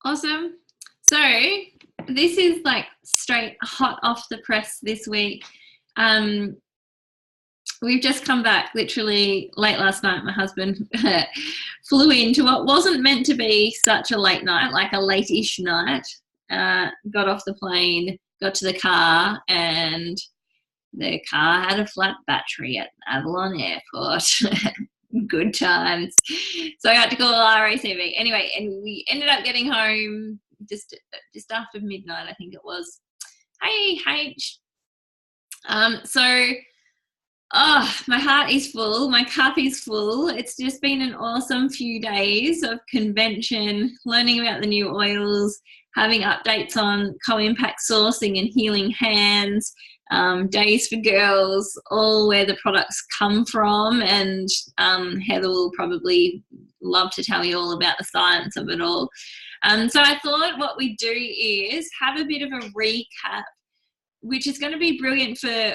Awesome. So this is like straight hot off the press this week. We've just come back literally late last night. My husband flew into what wasn't meant to be such a late night, like a late-ish night. Got off the plane, got to the car, and the car had a flat battery at Avalon Airport. Good times. So I had to call RACV. Anyway, and we ended up getting home just after midnight, I think it was. Hey, H. So my heart is full. My cup is full. It's just been an awesome few days of convention, learning about the new oils, having updates on co-impact sourcing and healing hands, days for girls, all where the products come from. And Heather will probably love to tell you all about the science of it all. So I thought what we'd do is have a bit of a recap, which is going to be brilliant for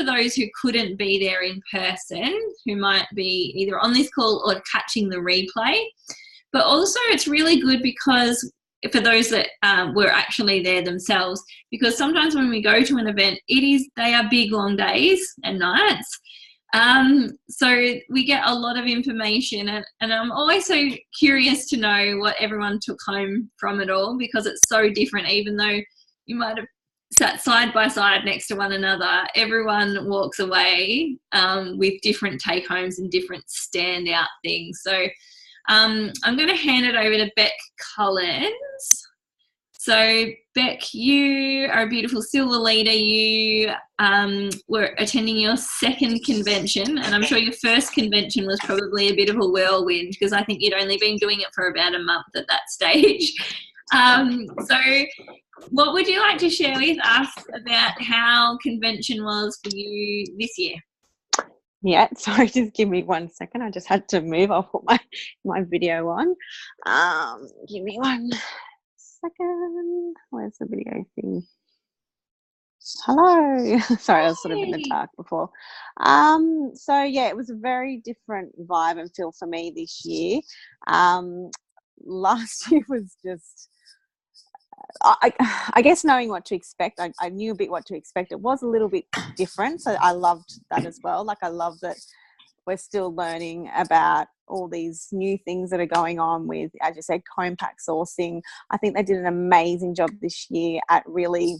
those who couldn't be there in person, who might be either on this call or catching the replay. But also it's really good because for those that were actually there themselves, because sometimes when we go to an event, they are big, long days and nights. So we get a lot of information, and I'm always so curious to know what everyone took home from it all, because it's so different. Even though you might have sat side by side next to one another, everyone walks away with different take homes and different standout things. So I'm going to hand it over to Beck Collins. So Beck, you are a beautiful silver leader. You were attending your second convention, and I'm sure your first convention was probably a bit of a whirlwind, because I think you'd only been doing it for about a month at that stage. So what would you like to share with us about how convention was for you this year? Yeah, sorry, just give me 1 second. I just had to move. I'll put my video on. Give me 1 second. Where's the video thing? Hello. Sorry, I was sort of in the dark before. So yeah, it was a very different vibe and feel for me this year. Last year was just, I guess knowing what to expect, I knew a bit what to expect. It was a little bit different, so I loved that as well. Like, I love that we're still learning about all these new things that are going on with, as you said, co-impact sourcing. I think they did an amazing job this year at really,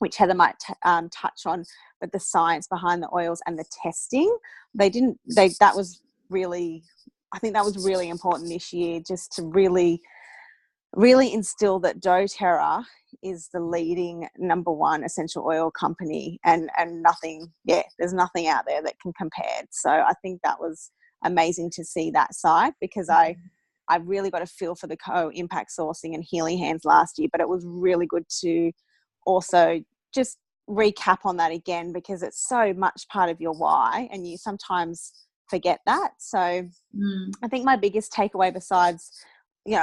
which Heather might touch on, but the science behind the oils and the testing. That was really, I think that was really important this year, just to really instill that doTERRA is the leading #1 essential oil company, and nothing, there's nothing out there that can compare. So I think that was amazing to see that side, because I really got a feel for the co-impact sourcing and healing hands last year, but it was really good to also just recap on that again, because it's so much part of your why and you sometimes forget that. So I think my biggest takeaway, besides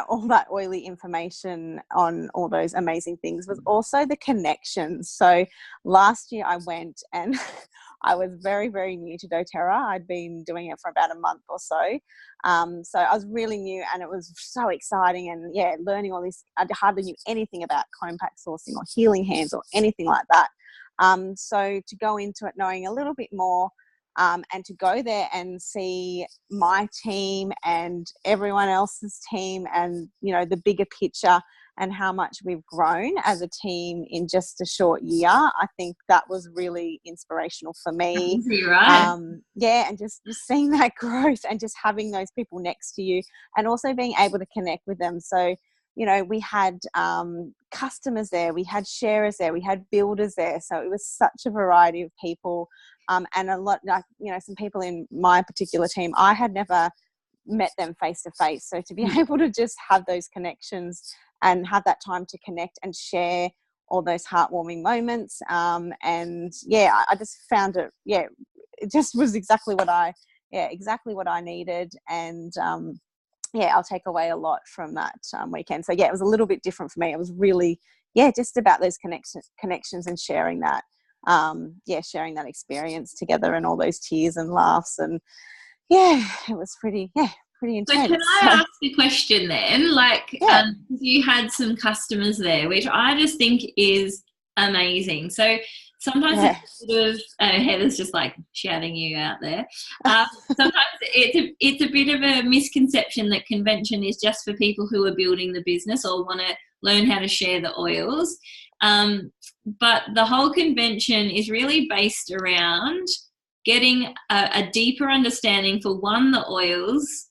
all that oily information on all those amazing things, was also the connections. So last year I went, and I was very, very new to doTERRA. I'd been doing it for about a month or so. So I was really new, and it was so exciting, and learning all this. I hardly knew anything about co-impact sourcing or healing hands or anything like that. So to go into it knowing a little bit more, and to go there and see my team and everyone else's team, and the bigger picture and how much we've grown as a team in just a short year, I think that was really inspirational for me. Right. And just seeing that growth and just having those people next to you, and also being able to connect with them. So we had customers there, we had sharers there, we had builders there. So it was such a variety of people, and a lot, like, some people in my particular team, I had never met them face to face. So to be able to just have those connections and have that time to connect and share all those heartwarming moments, I just found it, it just was exactly what I needed. And I'll take away a lot from that weekend. So it was a little bit different for me. It was really just about those connections and sharing that sharing that experience together, and all those tears and laughs, and it was pretty pretty So can intense. I ask a question then? Like, Yeah. you had some customers there, which I just think is amazing. So sometimes Yeah. it's sort of Heather's just like shouting you out there. Sometimes it's a bit of a misconception that convention is just for people who are building the business or want to learn how to share the oils. But the whole convention is really based around getting a deeper understanding for one, the oils,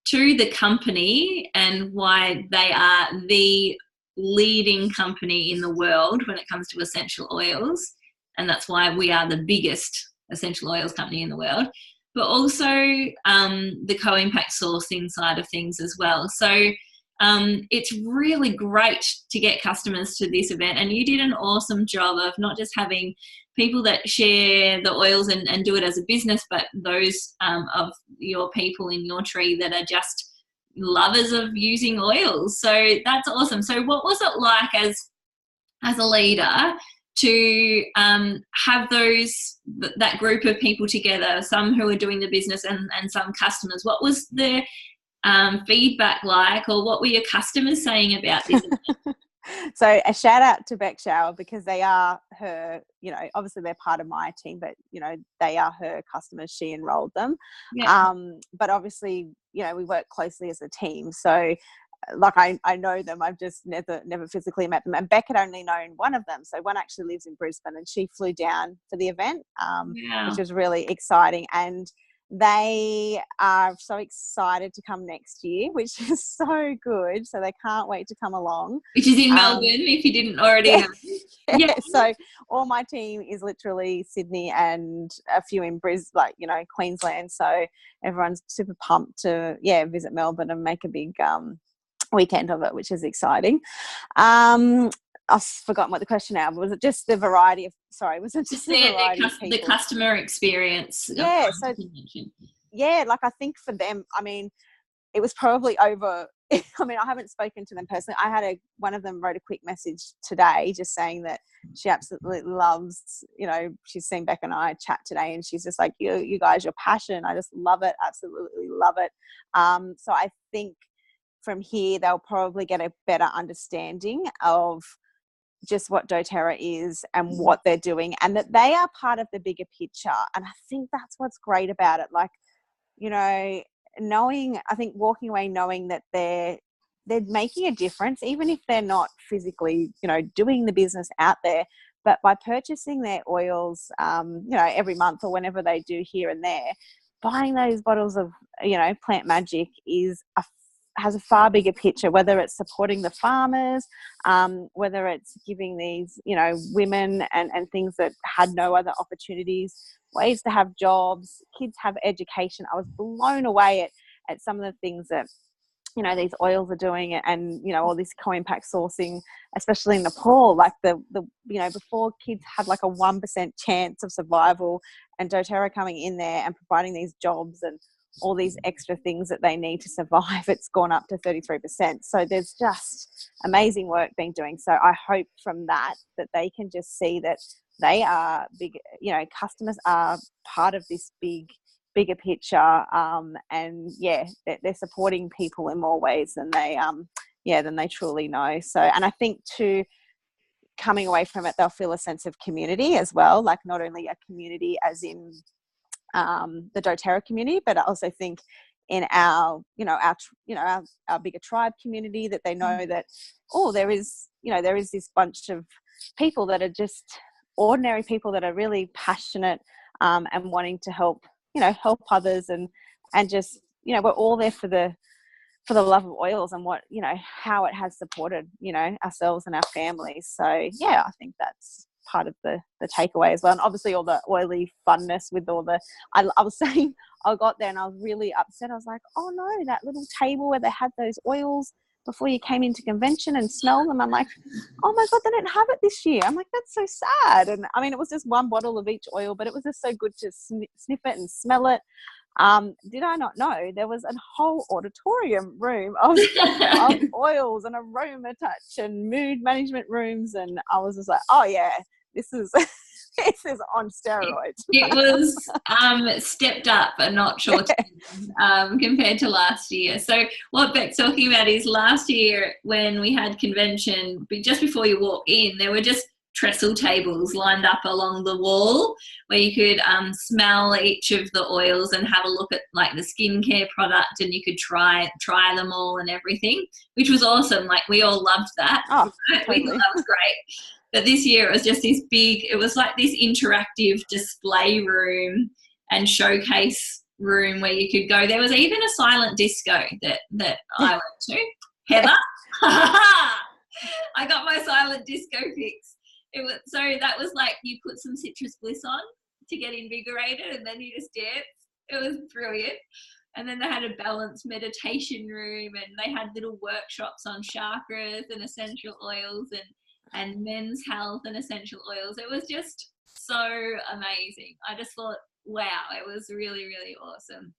two, the company and why they are the leading company in the world when it comes to essential oils. And that's why we are the biggest essential oils company in the world, but also the co-impact sourcing side of things as well. So it's really great to get customers to this event, and you did an awesome job of not just having people that share the oils and do it as a business, but those of your people in your tree that are just lovers of using oils. So that's awesome. So what was it like as a leader to have that group of people together, some who are doing the business and some customers? What was the feedback like, or what were your customers saying about this? So a shout out to Beck Shower, because they are her, obviously they're part of my team, but they are her customers. She enrolled them. Yeah. But obviously, we work closely as a team. So like I know them. I've just never physically met them. And Beck had only known one of them. So one actually lives in Brisbane, and she flew down for the event, which was really exciting. And they are so excited to come next year, which is so good. So they can't wait to come along. Which is in Melbourne, if you didn't already know. Yeah. So all my team is literally Sydney and a few in Brisbane, Queensland. So everyone's super pumped to visit Melbourne and make a big weekend of it, which is exciting. I've forgotten what the question now, but was it just the variety of, the customer experience? Yeah. So, like I think for them, it was probably over. I haven't spoken to them personally. One of them wrote a quick message today just saying that she absolutely loves, she's seen Beck and I chat today, and she's just like, you guys, your passion, I just love it. Absolutely love it. So I think from here, they'll probably get a better understanding of just what doTERRA is and what they're doing, and that they are part of the bigger picture. And I think that's what's great about it. Like, walking away knowing that they're making a difference, even if they're not physically, doing the business out there, but by purchasing their oils, every month or whenever they do here and there, buying those bottles of, Plant Magic has a far bigger picture, whether it's supporting the farmers, whether it's giving these, women and things that had no other opportunities, ways to have jobs, kids have education. I was blown away at some of the things that, these oils are doing, and, all this co-impact sourcing, especially in Nepal, like the before kids had like a 1% chance of survival, and doTERRA coming in there and providing these jobs and all these extra things that they need to survive, it's gone up to 33%. So there's just amazing work being doing. So I hope from that they can just see that they are big, customers are part of this bigger picture, and they're supporting people in more ways than they truly know. So, and I think too, coming away from it, they'll feel a sense of community as well, like not only a community as in the doTERRA community, but I also think in our bigger tribe community, that they know that, there is this bunch of people that are just ordinary people that are really passionate, and wanting to help others, and just, we're all there for the love of oils and what, how it has supported, ourselves and our families. So I think that's part of the takeaway as well. And obviously all the oily funness with all the, I was saying, I got there and I was really upset. I was like, oh no, that little table where they had those oils before you came into convention and smell them. I'm like, oh my God, they didn't have it this year. I'm like, that's so sad. And it was just one bottle of each oil, but it was just so good to sniff it and smell it. Did I not know there was a whole auditorium room of oils and aroma touch and mood management rooms? And I was just like, oh yeah, this is this is on steroids. It was stepped up a notch or two compared to last year. So what Beck's talking about is last year when we had convention, just before you walk in, there were just trestle tables lined up along the wall where you could smell each of the oils and have a look at like the skincare product, and you could try them all and everything, which was awesome. Like we all loved that. Oh, right? totally. We thought that was great. But this year it was just this big, it was like this interactive display room and showcase room where you could go. There was even a silent disco that I went to. Heather, I got my silent disco fix. So that was like you put some citrus bliss on to get invigorated, and then you just dance. It was brilliant. And then they had a balanced meditation room, and they had little workshops on chakras and essential oils and men's health and essential oils. It was just so amazing. I just thought, wow, it was really, really awesome.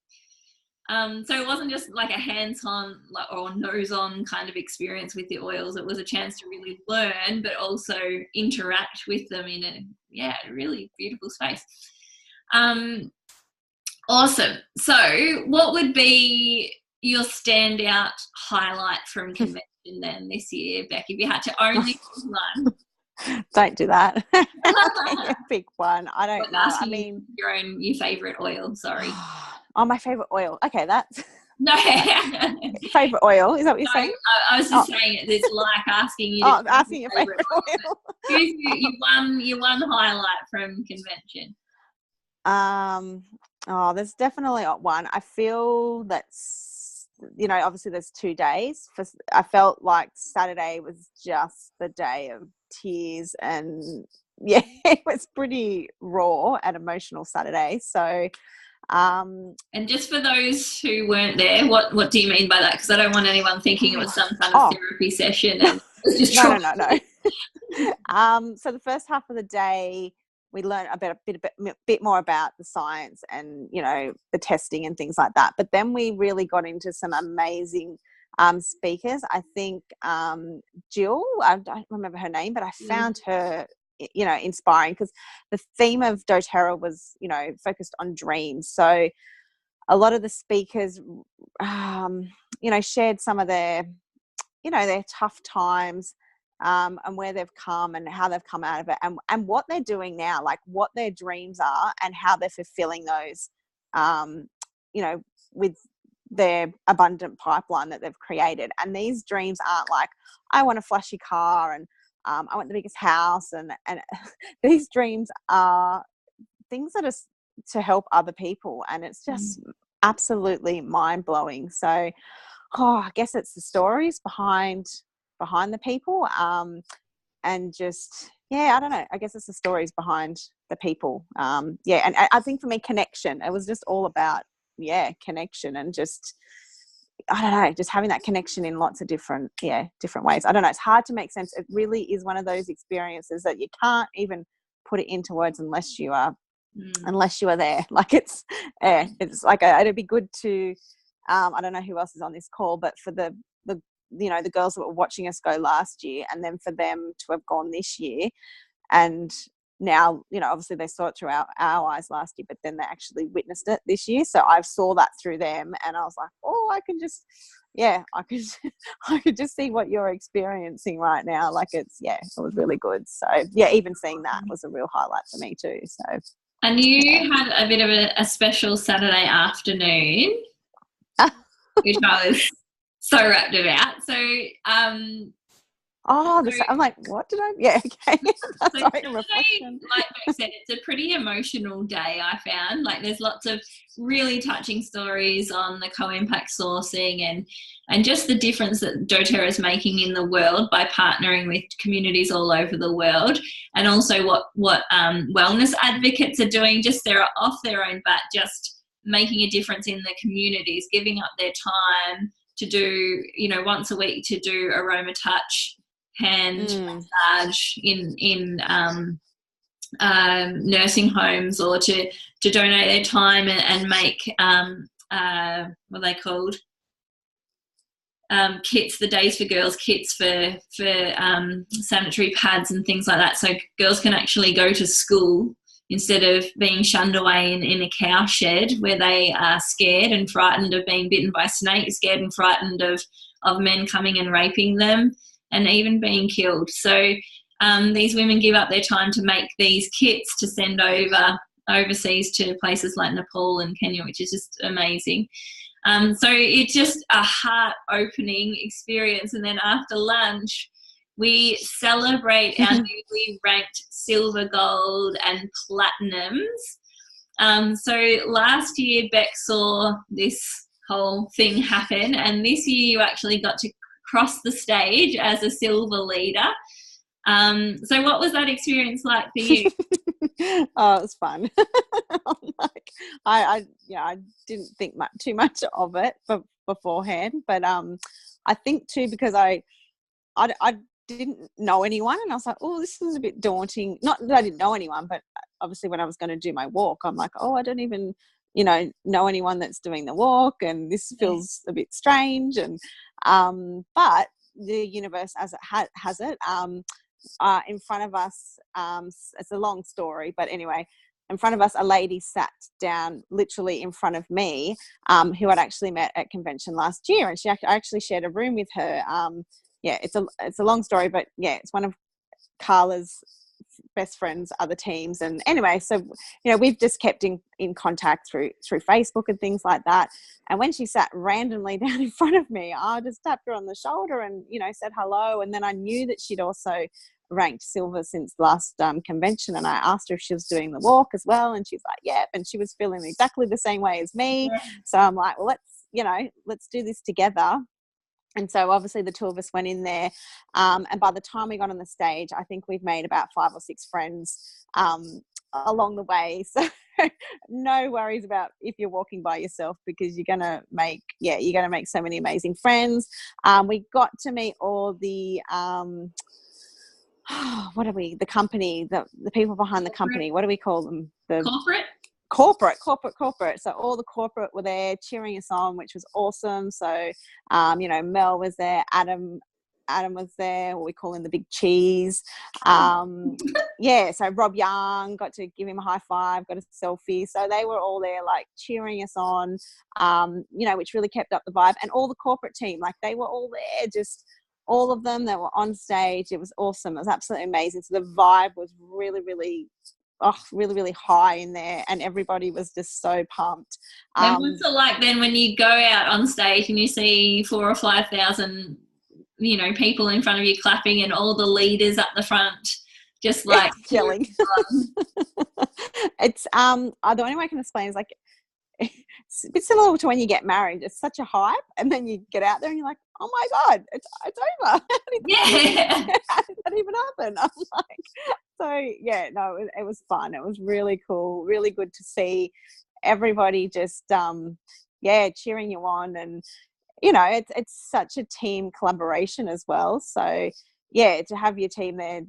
So it wasn't just like a hands-on or nose-on kind of experience with the oils. It was a chance to really learn, but also interact with them in a really beautiful space. Awesome. So what would be your standout highlight from convention then this year, Beck, if you had to only pick one? Don't do that. Pick one. I don't know. I mean, your favourite oil, sorry. Oh, my favourite oil. Okay, that's no. Favourite oil. Is that what you're saying? I was just saying it's like asking you. Asking your favourite oil. Who's your one highlight from convention? There's definitely one. I feel that's, obviously there's 2 days. I felt like Saturday was just the day of tears, and yeah, it was pretty raw and emotional Saturday. So and just for those who weren't there, what do you mean by that? Because I don't want anyone thinking it was some kind of therapy session. And just no. So the first half of the day, we learned a bit more about the science and the testing and things like that. But then we really got into some amazing speakers. I think Jill, I don't remember her name, but I found her inspiring, because the theme of doTERRA was focused on dreams. So a lot of the speakers shared some of their tough times, and where they've come and how they've come out of it, and what they're doing now, like what their dreams are and how they're fulfilling those with their abundant pipeline that they've created. And these dreams aren't like, I want a flashy car and I want the biggest house, and these dreams are things that are to help other people, and it's just absolutely mind-blowing. So I guess it's the stories behind the people, and just I don't know, I guess it's the stories behind the people, and I think for me, connection. It was just all about connection, and just I don't know, just having that connection in lots of different ways. I don't know, it's hard to make sense. It really is one of those experiences that you can't even put it into words unless you are there. Like it's like it'd be good to I don't know who else is on this call, but for the girls that were watching us go last year, and then for them to have gone this year, and now obviously they saw it through our eyes last year, but then they actually witnessed it this year. So I saw that through them, and I was like, I could just see what you're experiencing right now. Like it was really good. So even seeing that was a real highlight for me too. So, and you had a bit of a special Saturday afternoon, which I was so wrapped about. So I'm like, what did I? Yeah, okay. That's so right, Saturday, reflection. like Beck said, it's a pretty emotional day, I found. Like there's lots of really touching stories on the co-impact sourcing and just the difference that doTERRA is making in the world by partnering with communities all over the world, and also what wellness advocates are doing, just they're off their own bat, just making a difference in the communities, giving up their time to do, once a week to do aroma touch hand massage in nursing homes, or to donate their time and make what are they called? kits, the Days for Girls kits for sanitary pads and things like that, so girls can actually go to school instead of being shunned away in a cow shed where they are scared and frightened of being bitten by snakes, scared and frightened of men coming and raping them and even being killed. So these women give up their time to make these kits to send overseas to places like Nepal and Kenya, which is just amazing. So it's just a heart-opening experience. And then after lunch, we celebrate our newly ranked silver, gold, and platinums. So last year, Beck saw this whole thing happen, and this year you actually got to cross the stage as a silver leader. So what was that experience like for you? Oh, it was fun. I didn't think too much of it beforehand, but I think too because I didn't know anyone, and I was like, oh, this is a bit daunting. Not that I didn't know anyone, but obviously when I was going to do my walk, I'm like, oh, I don't even know anyone that's doing the walk, and this feels a bit strange. And but the universe, as it has it, in front of us, it's a long story, but anyway, in front of us, a lady sat down literally in front of me, who I'd actually met at convention last year, and I actually shared a room with her. It's a long story, but yeah, it's one of Carla's best friends, other teams. And anyway, so we've just kept in contact through Facebook and things like that. And when she sat randomly down in front of me, I just tapped her on the shoulder and said hello. And then I knew that she'd also ranked silver since last convention, and I asked her if she was doing the walk as well, and she's like, yep. And she was feeling exactly the same way as me. So I'm like, well, let's do this together. And so obviously the two of us went in there, and by the time we got on the stage, I think we've made about 5 or 6 friends along the way. So no worries about if you're walking by yourself, because you're gonna make so many amazing friends. We got to meet all the the company, the people behind the company. What do we call them? The corporate. So all the corporate were there cheering us on, which was awesome. So Mel was there, Adam was there, what we call him the big cheese. So Rob Young, got to give him a high five, got a selfie. So they were all there like cheering us on, which really kept up the vibe. And all the corporate team, like they were all there, just all of them that were on stage. It was awesome. It was absolutely amazing. So the vibe was really, really really high in there, and everybody was just so pumped. And what's it like then when you go out on stage and you see 4,000 or 5,000 people in front of you clapping, and all the leaders up the front just like yelling? It's the only way I can explain is like it's a bit similar to when you get married. It's such a hype, and then you get out there and you're like, oh my god, it's over. How did that even happen? I'm like, so yeah, no, it was fun. It was really cool, really good to see everybody just cheering you on. And it's such a team collaboration as well. So yeah, to have your team there,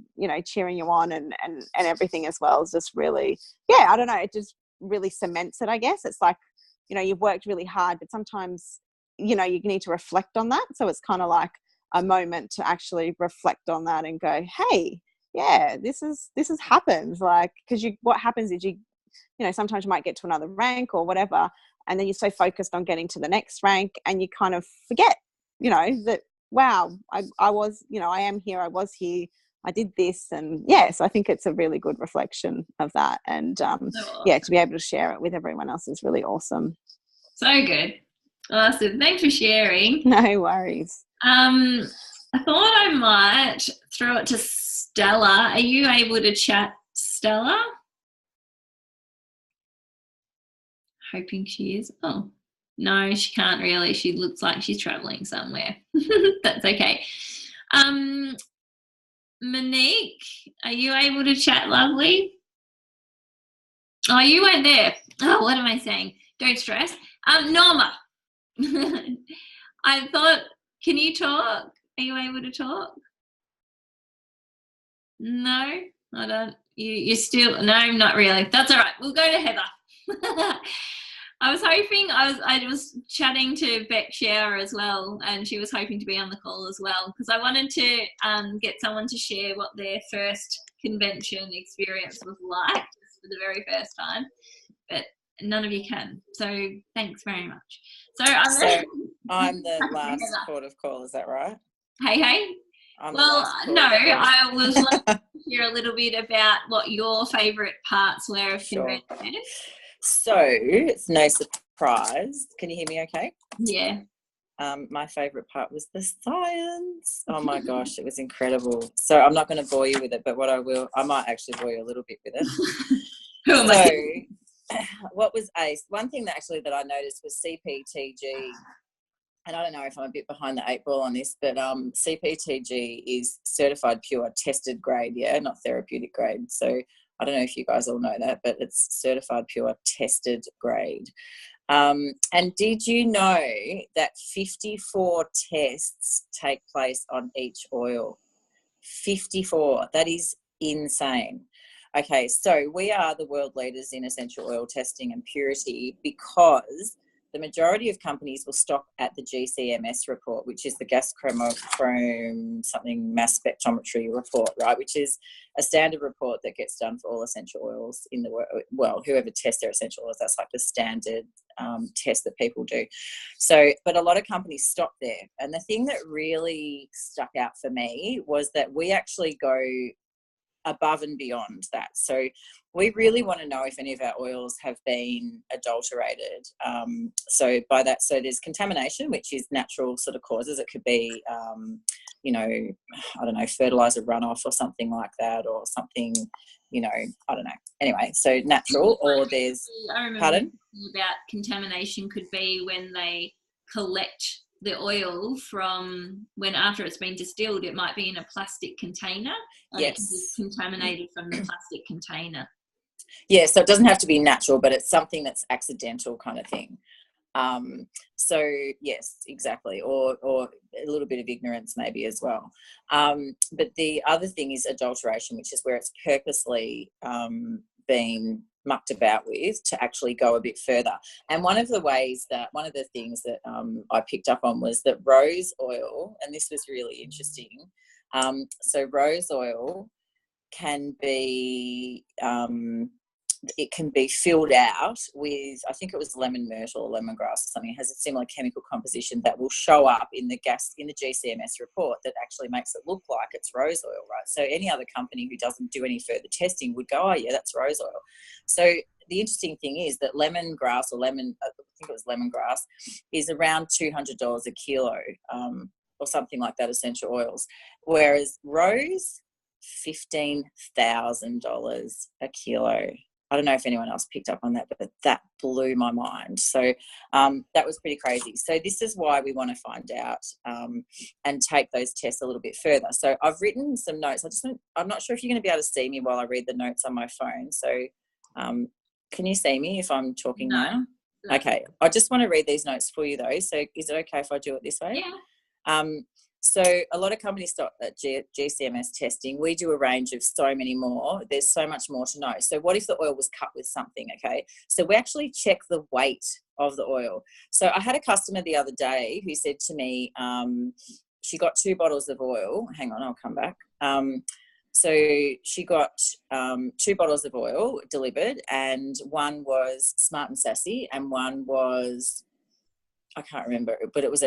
cheering you on and everything as well is just really, I don't know, it just really cements it, I guess. It's like, you've worked really hard, but sometimes, you need to reflect on that. So it's kind of like a moment to actually reflect on that and go, hey, yeah, this has happened. Like, because what happens is sometimes you might get to another rank or whatever, and then you're so focused on getting to the next rank, and you kind of forget, that, wow, I was, I am here, I was here, I did this. And so I think it's a really good reflection of that. And to be able to share it with everyone else is really awesome. So good. Awesome. Thanks for sharing. No worries. I thought I might throw it to Stella. Are you able to chat, Stella? Hoping she is. Oh, no, she can't really. She looks like she's traveling somewhere. That's okay. Monique, are you able to chat, lovely? Oh, you weren't there. Oh, what am I saying? Don't stress. Norma, I thought, can you talk? Are you able to talk? No, I don't. You're still, no, not really. That's all right. We'll go to Heather. I was hoping, I was chatting to Beck Share as well, and she was hoping to be on the call as well, because I wanted to get someone to share what their first convention experience was like for the very first time, but none of you can. So thanks very much. So I'm the last port of call, is that right? Hey. Well, no, I was like to hear a little bit about what your favourite parts were of convention. So it's no surprise. Can you hear me okay? Yeah. My favourite part was the science. Oh my gosh, it was incredible. So I'm not going to bore you with it, but I might actually bore you a little bit with it. What was ace? One thing that I noticed was CPTG. And I don't know if I'm a bit behind the 8 ball on this, but CPTG is certified pure tested grade, not therapeutic grade. So I don't know if you guys all know that, but it's certified pure tested grade. And did you know that 54 tests take place on each oil? 54. That is insane. Okay, so we are the world leaders in essential oil testing and purity because the majority of companies will stop at the GCMS report, which is the gas chromochrome something mass spectrometry report, right? Which is a standard report that gets done for all essential oils in the world. Well, whoever tests their essential oils, that's like the standard test that people do. So, but a lot of companies stop there. And the thing that really stuck out for me was that we actually go above and beyond that. So we really want to know if any of our oils have been adulterated. So by that, so there's contamination, which is natural sort of causes. It could be, I don't know, fertilizer runoff or something like that, or something, I don't know. Anyway, so natural, or there's, pardon? About contamination could be when they collect the oil from when after it's been distilled, it might be in a plastic container and it can be contaminated from the plastic container. Yeah, so it doesn't have to be natural, but it's something that's accidental kind of thing. So yes, exactly, or a little bit of ignorance maybe as well. But the other thing is adulteration, which is where it's purposely been mucked about with to actually go a bit further. And one of the things that I picked up on was that rose oil, and this was really interesting. So rose oil can be it can be filled out with, I think it was lemon myrtle or lemongrass or something. It has a similar chemical composition that will show up in the GCMS report that actually makes it look like it's rose oil, right? So any other company who doesn't do any further testing would go, oh yeah, that's rose oil. So the interesting thing is that lemongrass or I think it was lemongrass, is around $200 a kilo or something like that, essential oils. Whereas rose, $15,000 a kilo. I don't know if anyone else picked up on that, but that blew my mind. So that was pretty crazy. So this is why we want to find out and take those tests a little bit further. So I've written some notes. I'm not sure if you're going to be able to see me while I read the notes on my phone. So can you see me if I'm talking now? No. Okay. I just want to read these notes for you though. So is it okay if I do it this way? Yeah. So a lot of companies stop at GCMS testing. We do a range of so many more. There's so much more to know. So what if the oil was cut with something, okay? So we actually check the weight of the oil. So I had a customer the other day who said to me, she got 2 bottles of oil. Hang on, I'll come back. So she got 2 bottles of oil delivered, and one was Smart and Sassy and one was, I can't remember, but it was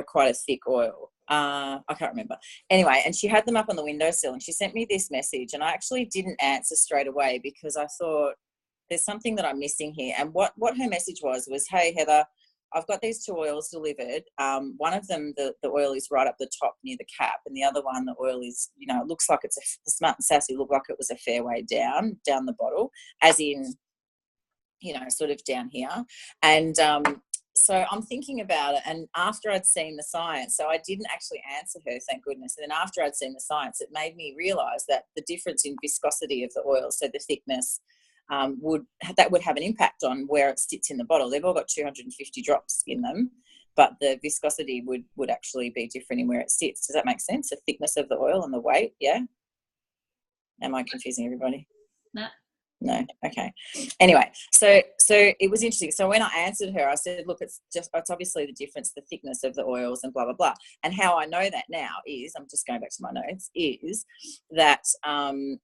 quite a thick oil. I can't remember. Anyway, and she had them up on the windowsill and she sent me this message, and I actually didn't answer straight away because I thought there's something that I'm missing here. And what her message was, hey, Heather, I've got these 2 oils delivered. One of them, the oil is right up the top near the cap, and the other one, the oil is, it looks like it's the Smart and Sassy looked like it was a fair way down the bottle, as in, sort of down here. And so I'm thinking about it, and after I'd seen the science, so I didn't actually answer her, thank goodness. And then after I'd seen the science, it made me realise that the difference in viscosity of the oil, so the thickness, would have an impact on where it sits in the bottle. They've all got 250 drops in them, but the viscosity would actually be different in where it sits. Does that make sense? The thickness of the oil and the weight, yeah? Am I confusing everybody? No. No. Okay. Anyway, so it was interesting. So when I answered her, I said, look, it's obviously the difference, the thickness of the oils and blah, blah, blah. And how I know that now is, I'm just going back to my notes, is that,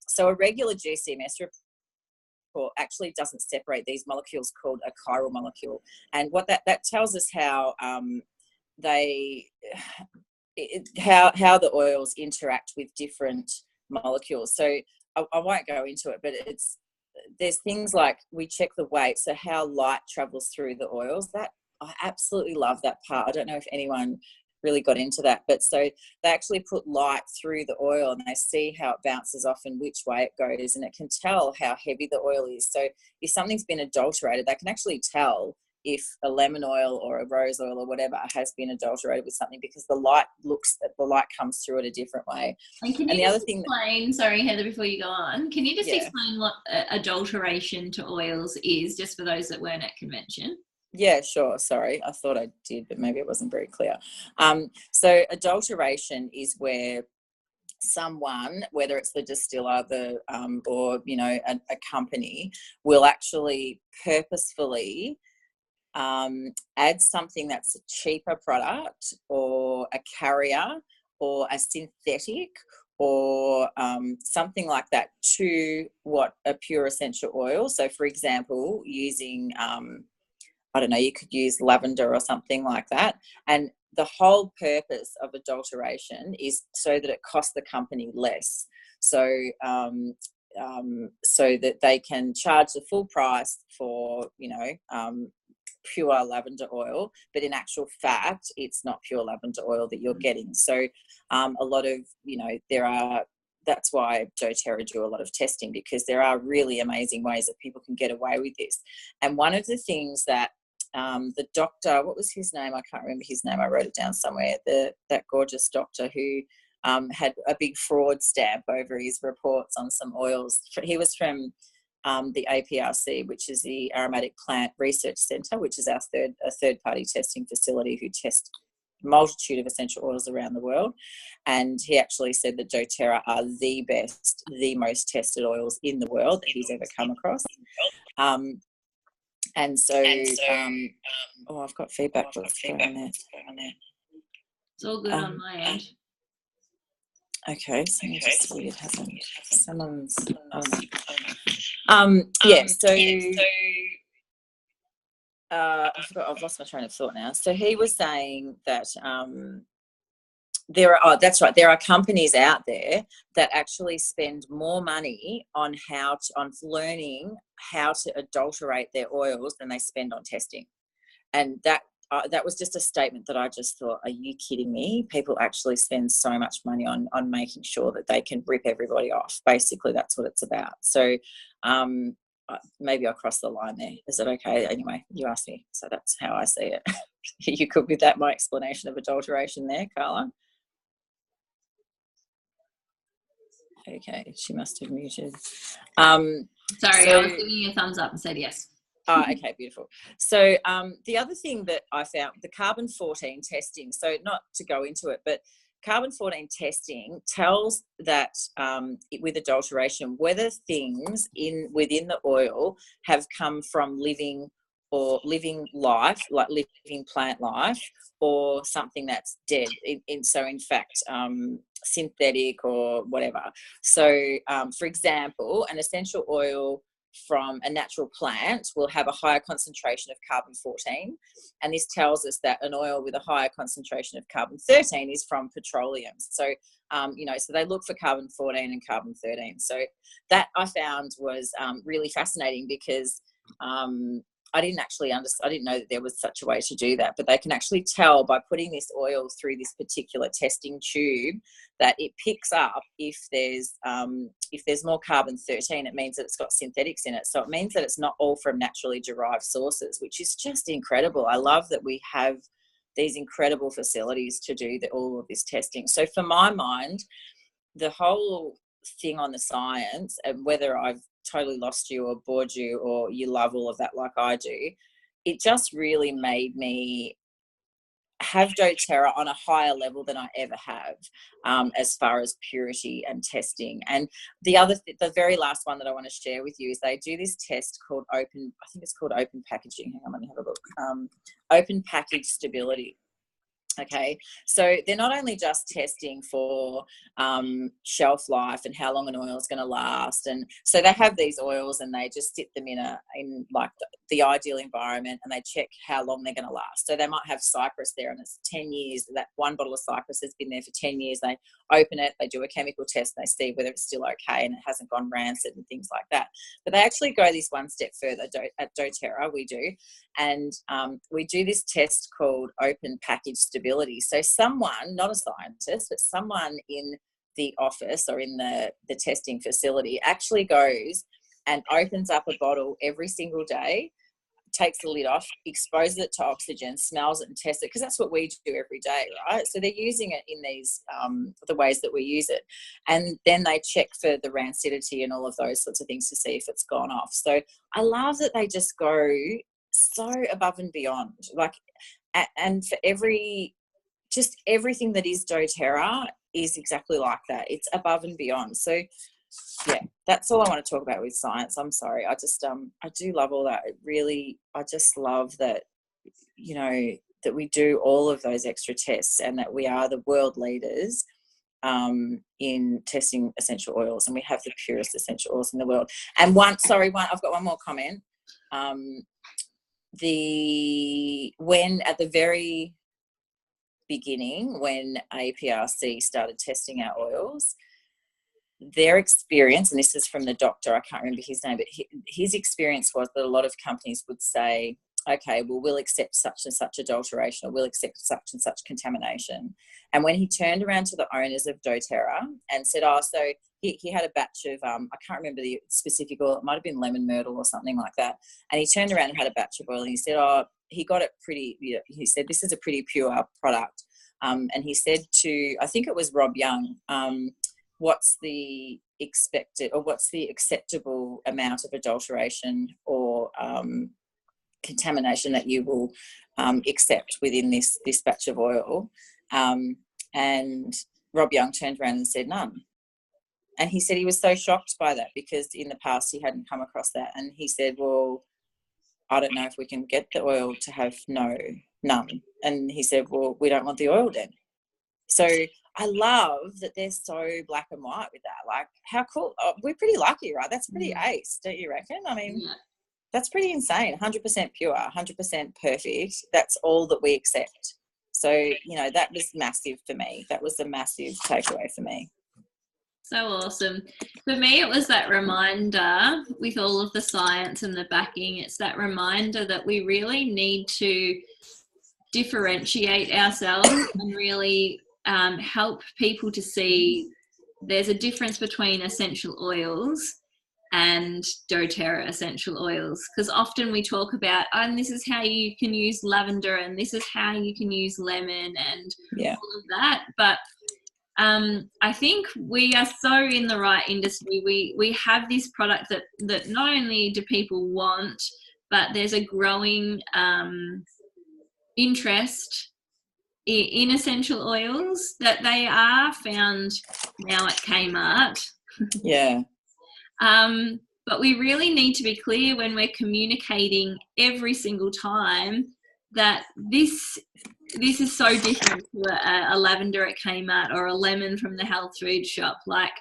so a regular GCMS report actually doesn't separate these molecules called a chiral molecule. And what that tells us how how the oils interact with different molecules. So I won't go into it, but there's things like we check the weight, so how light travels through the oils. That I absolutely love that part. I don't know if anyone really got into that, but so they actually put light through the oil and they see how it bounces off and which way it goes, and it can tell how heavy the oil is. So if something's been adulterated, they can actually tell if a lemon oil or a rose oil or whatever has been adulterated with something, because the light comes through it a different way. And can you the other thing explain, sorry Heather, before you go on, can you just explain what adulteration to oils is, just for those that weren't at convention? Yeah, sure. Sorry, I thought I did, but maybe it wasn't very clear. So adulteration is where someone, whether it's the distiller, or a company, will actually purposefully add something that's a cheaper product or a carrier or a synthetic or something like that to what a pure essential oil. So for example, using I don't know, you could use lavender or something like that, and the whole purpose of adulteration is so that it costs the company less, so so that they can charge the full price for pure lavender oil, but in actual fact it's not pure lavender oil that you're getting. So a lot of that's why doTERRA do a lot of testing, because there are really amazing ways that people can get away with this. And one of the things that the doctor, what was his name? I can't remember his name. I wrote it down somewhere. That gorgeous doctor who had a big fraud stamp over his reports on some oils. He was from the APRC, which is the Aromatic Plant Research Centre, which is a third-party testing facility who test a multitude of essential oils around the world. And he actually said that doTERRA are the best, the most tested oils in the world that he's ever come across. And so, I've got feedback. What's going on there? It's all good on my end. Okay, so just see it hasn't. Someone's. Yeah. So. I forgot. I've lost my train of thought now. So he was saying that that's right. There are companies out there that actually spend more money on learning how to adulterate their oils than they spend on testing. And that was just a statement that I just thought, are you kidding me? People actually spend so much money on making sure that they can rip everybody off. Basically, that's what it's about. So maybe I crossed the line there. Is it okay? Anyway, you asked me, so that's how I see it. You good with that, my explanation of adulteration there, Carla? Okay, she must have muted. Sorry, I was giving you a thumbs up and said yes. Oh, okay, beautiful. So the other thing that I found, the carbon-14 testing, so not to go into it, but carbon-14 testing tells that with adulteration, whether things within the oil have come from living life, like living plant life, or something that's dead. So in fact, synthetic or whatever. So for example, an essential oil from a natural plant will have a higher concentration of carbon-14, and this tells us that an oil with a higher concentration of carbon-13 is from petroleum. So so they look for carbon-14 and carbon-13. So that I found was really fascinating, because I didn't know that there was such a way to do that, but they can actually tell by putting this oil through this particular testing tube that it picks up if there's more carbon-13, it means that it's got synthetics in it. So it means that it's not all from naturally derived sources, which is just incredible. I love that we have these incredible facilities to do all of this testing. So for my mind, the whole thing on the science, and whether I've totally lost you or bored you or you love all of that like I do, it just really made me have doTERRA on a higher level than I ever have, as far as purity and testing. And the very last one that I want to share with you is they do this test called I think it's called open packaging. Hang on, let me have a look. Open package stability. Okay, so they're not only just testing for shelf life and how long an oil is going to last, and so they have these oils and they just sit them in like the ideal environment, and they check how long they're going to last. So they might have cypress there, and it's 10 years. That one bottle of cypress has been there for 10 years. They open it, they do a chemical test, and they see whether it's still okay and it hasn't gone rancid and things like that. But they actually go this one step further at doTERRA. We do. And we do this test called open package stability. So someone, not a scientist, but someone in the office or in the testing facility actually goes and opens up a bottle every single day, takes the lid off, exposes it to oxygen, smells it and tests it, because that's what we do every day, right? So they're using it in these the ways that we use it, and then they check for the rancidity and all of those sorts of things to see if it's gone off. So I love that they just go so above and beyond, like, and for everything that is doTERRA is exactly like that. It's above and beyond. So yeah, that's all I want to talk about with science. I'm sorry. I just I do love all that. I just love that, you know, that we do all of those extra tests, and that we are the world leaders in testing essential oils, and we have the purest essential oils in the world. And I've got one more comment. When at the very beginning, when APRC started testing our oils, their experience, and this is from the doctor, I can't remember his name, but his experience was that a lot of companies would say, okay, well, we'll accept such and such adulteration, or we'll accept such and such contamination. And when he turned around to the owners of doTERRA and said, so he had a batch of, I can't remember the specific oil, it might have been lemon myrtle or something like that. And he turned around and had a batch of oil, and he said, he got it pretty, he said, this is a pretty pure product. And he said to, I think it was Rob Young, what's the acceptable amount of adulteration or contamination that you will accept within this batch of oil? And Rob Young turned around and said none. And he said he was so shocked by that, because in the past he hadn't come across that. And he said, well, I don't know if we can get the oil to have none. And he said, well, we don't want the oil then. So I love that they're so black and white with that. Like, how cool. Oh, we're pretty lucky, right? That's pretty ace, don't you reckon? I mean, that's pretty insane. 100% pure, 100% perfect. That's all that we accept. So, you know, that was massive for me. That was a massive takeaway for me. So awesome. For me, it was that reminder with all of the science and the backing. It's that reminder that we really need to differentiate ourselves and really help people to see there's a difference between essential oils and doTERRA essential oils, because often we talk about, and this is how you can use lavender, and this is how you can use lemon, and all of that. But I think we are so in the right industry. We have this product that not only do people want, but there's a growing interest in essential oils, that they are found now at Kmart. Yeah. But we really need to be clear when we're communicating every single time that this is so different to a lavender at Kmart or a lemon from the health food shop. Like,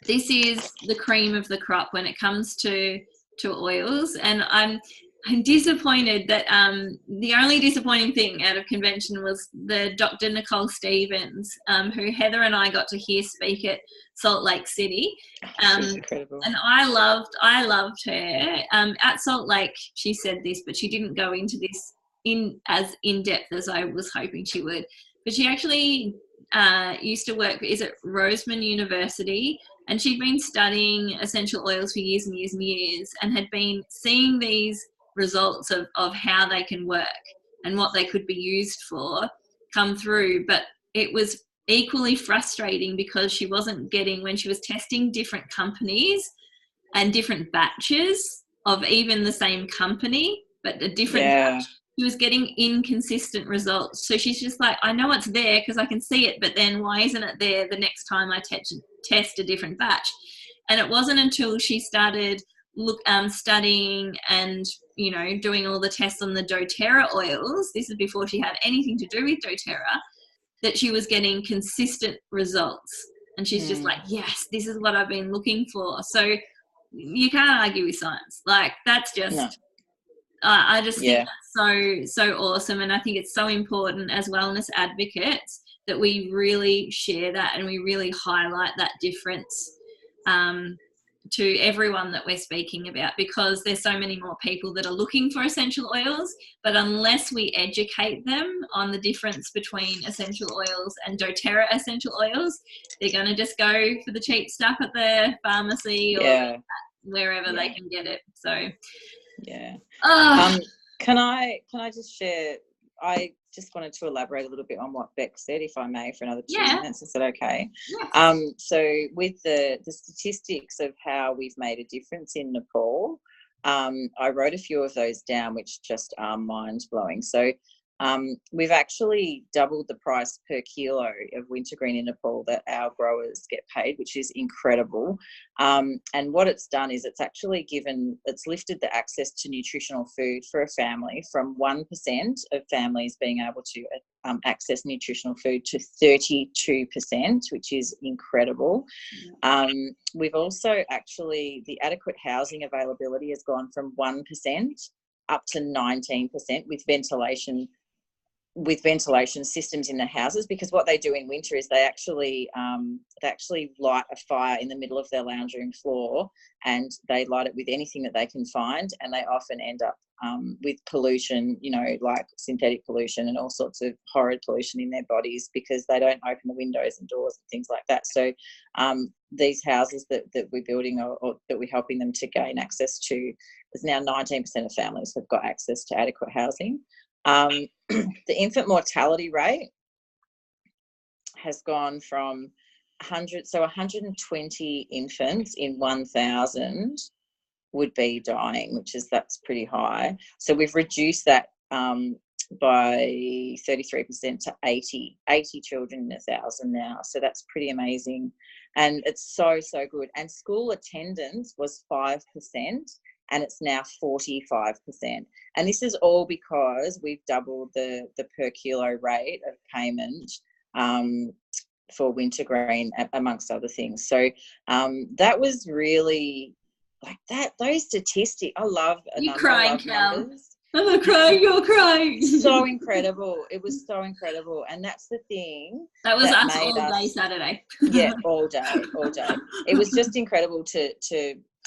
this is the cream of the crop when it comes to oils. And I'm disappointed that the only disappointing thing out of convention was the Dr. Nicole Stevens, who Heather and I got to hear speak at Salt Lake City. She's incredible. And I loved her. At Salt Lake, she said this, but she didn't go into this as in-depth as I was hoping she would. But she actually used to work, is at Roseman University, and she'd been studying essential oils for years and years and years, and had been seeing these results of how they can work and what they could be used for come through. But it was equally frustrating because she wasn't getting, when she was testing different companies and different batches of even the same company, but a different batch, she was getting inconsistent results. So she's just like, I know it's there because I can see it, but then why isn't it there the next time I test a different batch? And it wasn't until she started studying and, you know, doing all the tests on the doTERRA oils, this is before she had anything to do with doTERRA, that she was getting consistent results. And she's just like, yes, this is what I've been looking for. So you can't argue with science. Like, that's just... No. I just think that's so awesome, and I think it's so important as wellness advocates that we really share that and we really highlight that difference to everyone that we're speaking about, because there's so many more people that are looking for essential oils, but unless we educate them on the difference between essential oils and doTERRA essential oils, they're going to just go for the cheap stuff at the pharmacy or wherever they can get it. So can I just share, I just wanted to elaborate a little bit on what Beck said, if I may, for another 2 minutes. Is that okay? So with the statistics of how we've made a difference in Nepal, I wrote a few of those down, which just are mind-blowing. So we've actually doubled the price per kilo of wintergreen in Nepal that our growers get paid, which is incredible. And what it's done is it's lifted the access to nutritional food for a family from 1% of families being able to access nutritional food to 32%, which is incredible. We've also the adequate housing availability has gone from 1% up to 19% with ventilation systems in the houses, because what they do in winter is they actually light a fire in the middle of their lounge room floor, and they light it with anything that they can find, and they often end up with pollution, you know, like synthetic pollution and all sorts of horrid pollution in their bodies, because they don't open the windows and doors and things like that. So these houses that we're building or that we're helping them to gain access to, is now 19% of families have got access to adequate housing. The infant mortality rate has gone from 120 infants in 1,000 would be dying, that's pretty high. So we've reduced that by 33% to 80 children in 1,000 now. So that's pretty amazing. And it's so good. And school attendance was 5%. And it's now 45%. And this is all because we've doubled the per kilo rate of payment for wintergreen, amongst other things. So that was really like that. Those statistics, I love. You're crying, Cal. I'm not crying, you're crying. So incredible. It was so incredible. And that's the thing. That was us all day Saturday. Yeah, all day. It was just incredible to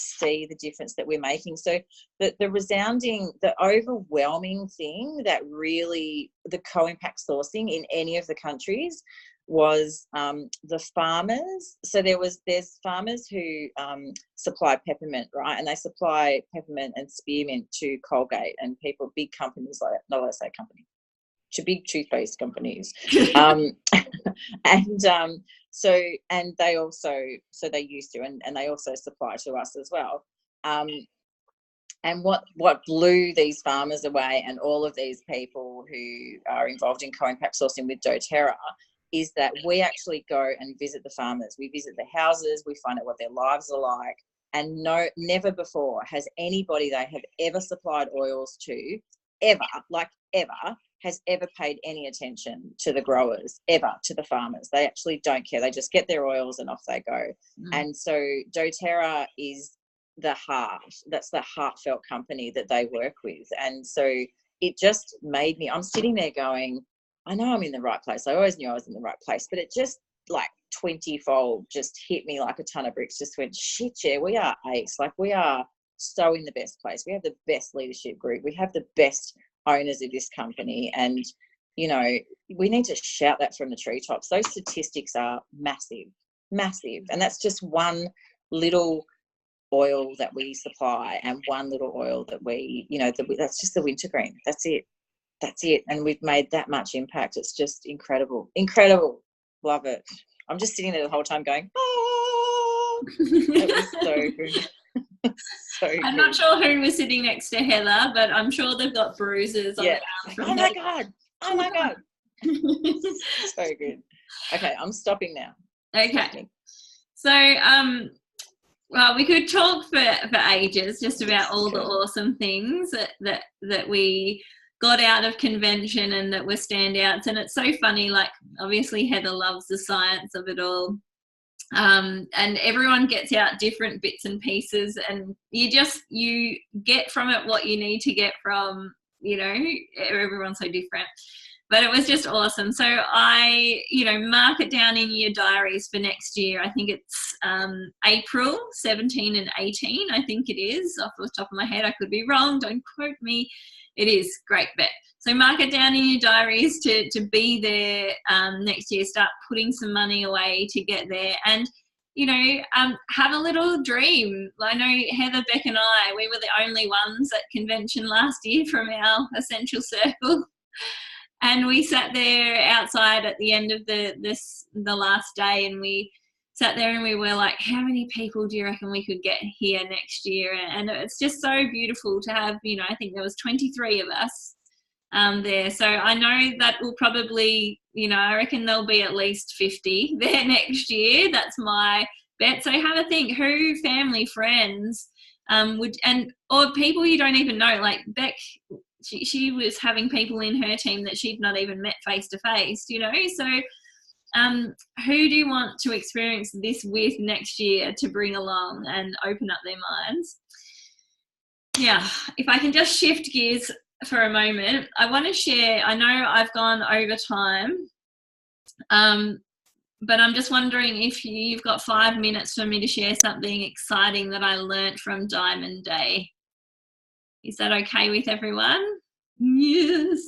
see the difference that we're making. So the overwhelming thing that really, the co-impact sourcing in any of the countries was the farmers. So there's farmers who supply peppermint, right? And they supply peppermint and spearmint to Colgate and big companies like that. Not let's say company, to big toothpaste companies. And they also, they used to, and they also supply to us as well. And what blew these farmers away, and all of these people who are involved in co-impact sourcing with doTERRA, is that we actually go and visit the farmers. We visit the houses, we find out what their lives are like, and never before has anybody they have ever supplied oils to, ever, has ever paid any attention to the growers, ever, to the farmers. They actually don't care. They just get their oils and off they go. And so doTERRA is the heart. That's the heartfelt company that they work with. And so it just made me, I'm sitting there going, I know I'm in the right place. I always knew I was in the right place, but it just like 20-fold just hit me like a ton of bricks. Just went, shit, yeah, we are ace. Like, we are so in the best place. We have the best leadership group. We have the best owners of this company, and you know, we need to shout that from the treetops. Those statistics are massive, and that's just one little oil that we supply, and one little oil that we, you know, that's just the wintergreen. That's it, and we've made that much impact. It's just incredible, love it. I'm just sitting there the whole time going, oh, it was so good. So I'm good. not sure who was sitting next to Heather, but I'm sure they've got bruises on Yeah. the arm from Oh my Heather. God. Oh my God. So good. Okay, I'm stopping now. Okay. So, well, we could talk for ages just about all the awesome things that we got out of convention and that were standouts. And it's so funny, like obviously Heather loves the science of it all. And everyone gets out different bits and pieces, and you get from it what you need to get from, everyone's so different. But it was just awesome. So I, mark it down in your diaries for next year. I think it's April 17 and 18, I think it is, off the top of my head. I could be wrong, don't quote me. It is, great bet. So mark it down in your diaries to be there next year. Start putting some money away to get there, and have a little dream. I know Heather, Beck and I, we were the only ones at convention last year from our essential circle, and we sat there outside at the end of the last day, and we sat there and we were like, how many people do you reckon we could get here next year? And it's just so beautiful to have, I think there was 23 of us there. So I know that will probably, I reckon there'll be at least 50 there next year. That's my bet. So have a think who, family, friends, or people you don't even know, like Beck, she was having people in her team that she'd not even met face to face, so who do you want to experience this with next year to bring along and open up their minds? Yeah, if I can just shift gears for a moment, I want to share, I know I've gone over time, but I'm just wondering if you've got 5 minutes for me to share something exciting that I learnt from Diamond Day. Is that okay with everyone? Yes.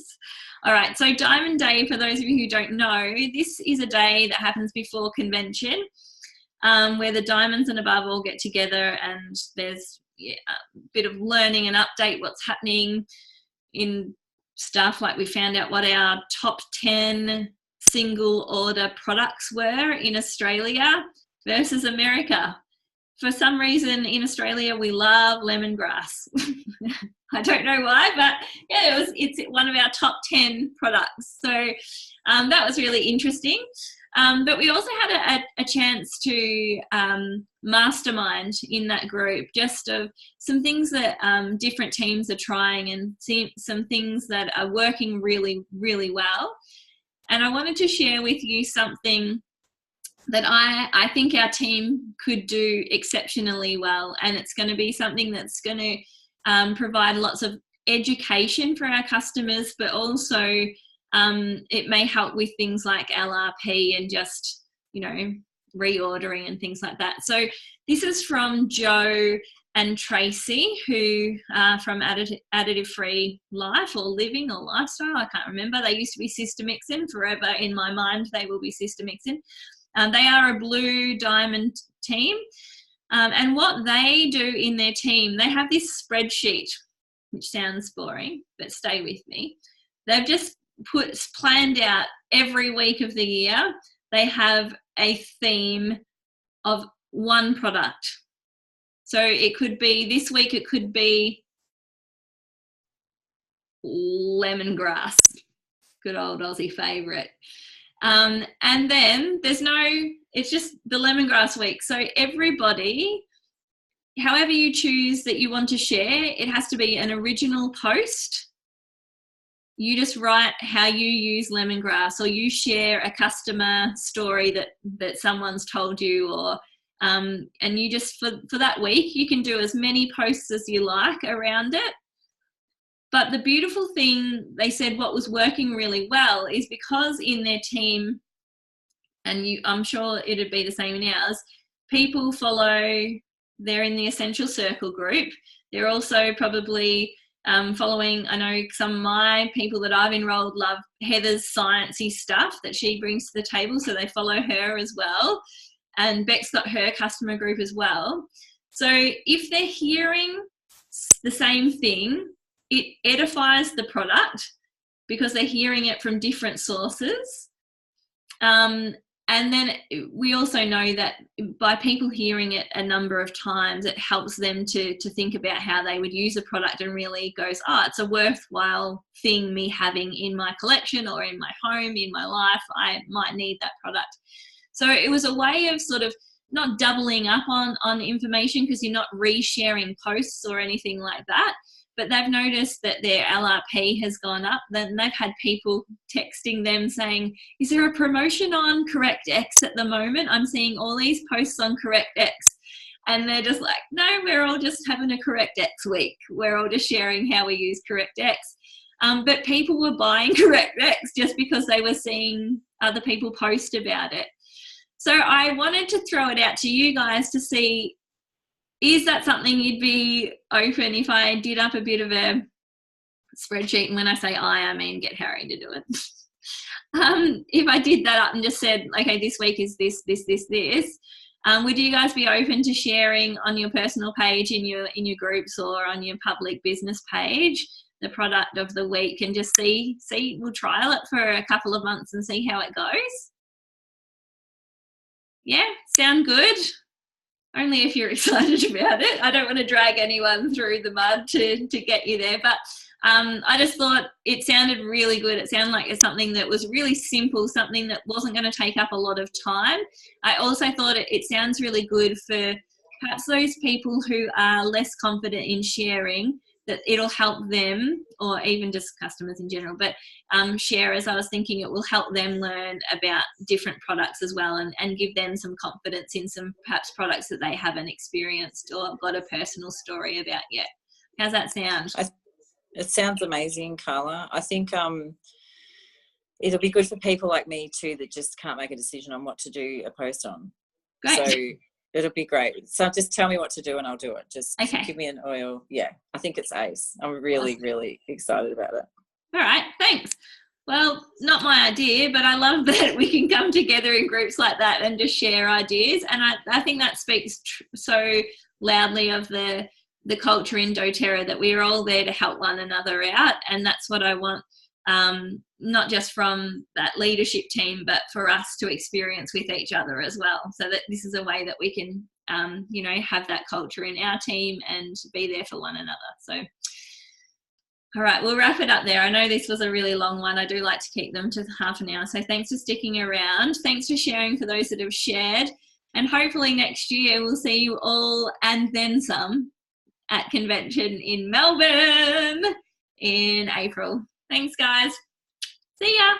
All right, so Diamond Day, for those of you who don't know, this is a day that happens before convention, where the diamonds and above all get together, and there's a bit of learning and update what's happening in stuff, like we found out what our top 10 single order products were in Australia versus America. For some reason in Australia we love lemongrass. I don't know why, but yeah, it's one of our top 10 products. So that was really interesting. But we also had a chance to mastermind in that group, just of some things that different teams are trying, and some things that are working really, really well. And I wanted to share with you something that I think our team could do exceptionally well, and it's going to be something that's going to provide lots of education for our customers, but also it may help with things like LRP and just, reordering and things like that. So this is from Joe and Tracy, who are from Additive Free Life or Living or Lifestyle. I can't remember. They used to be Sister Mixin. Forever in my mind, they will be Sister Mixin. They are a blue diamond team. And what they do in their team, they have this spreadsheet, which sounds boring, but stay with me. They've just planned out every week of the year. They have a theme of one product. So it could be, this week it could be lemongrass, good old Aussie favourite. And then it's just the lemongrass week. So everybody, however you choose that you want to share, it has to be an original post. You just write how you use lemongrass, or you share a customer story that someone's told you, or and you just, for that week, you can do as many posts as you like around it. But the beautiful thing, they said what was working really well is because in their team, and I'm sure it'd be the same in ours, people they're in the Essential Circle group. They're also probably following, I know some of my people that I've enrolled love Heather's sciencey stuff that she brings to the table, so they follow her as well. And Beck's got her customer group as well. So if they're hearing the same thing, it edifies the product because they're hearing it from different sources. And then we also know that by people hearing it a number of times, it helps them to think about how they would use a product, and really goes, oh, it's a worthwhile thing me having in my collection or in my home, in my life. I might need that product. So it was a way of sort of not doubling up on information, because you're not resharing posts or anything like that. But they've noticed that their LRP has gone up. Then they've had people texting them saying, is there a promotion on Correct X at the moment? I'm seeing all these posts on Correct X. And they're just like, no, we're all just having a Correct X week. We're all just sharing how we use Correct X. But people were buying Correct X just because they were seeing other people post about it. So I wanted to throw it out to you guys to see, is that something you'd be open if I did up a bit of a spreadsheet? And when I say I mean get Harry to do it. If I did that up and just said, okay, this week is this, would you guys be open to sharing on your personal page, in your groups, or on your public business page, the product of the week, and just see, we'll trial it for a couple of months and see how it goes? Yeah, sound good? Only if you're excited about it. I don't want to drag anyone through the mud to get you there, but I just thought it sounded really good. It sounded like it's something that was really simple, something that wasn't going to take up a lot of time. I also thought it sounds really good for perhaps those people who are less confident in sharing, that it'll help them, or even just customers in general, but sharers, I was thinking it will help them learn about different products as well, and give them some confidence in some perhaps products that they haven't experienced or got a personal story about yet. How's that sound? It sounds amazing, Carla. I think it'll be good for people like me too that just can't make a decision on what to do a post on. Great. So it'll be great. So just tell me what to do and I'll do it. Just okay. Give me an oil. Yeah, I think it's ace. I'm really, really excited about it. All right, thanks. Well, not my idea, but I love that we can come together in groups like that and just share ideas. And I think that speaks so loudly of the culture in doTERRA, that we're all there to help one another out. And that's what I want, not just from that leadership team, but for us to experience with each other as well. So that this is a way that we can, have that culture in our team and be there for one another. So, all right, we'll wrap it up there. I know this was a really long one. I do like to keep them to half an hour. So thanks for sticking around. Thanks for sharing for those that have shared. And hopefully next year we'll see you all and then some at convention in Melbourne in April. Thanks, guys. See ya.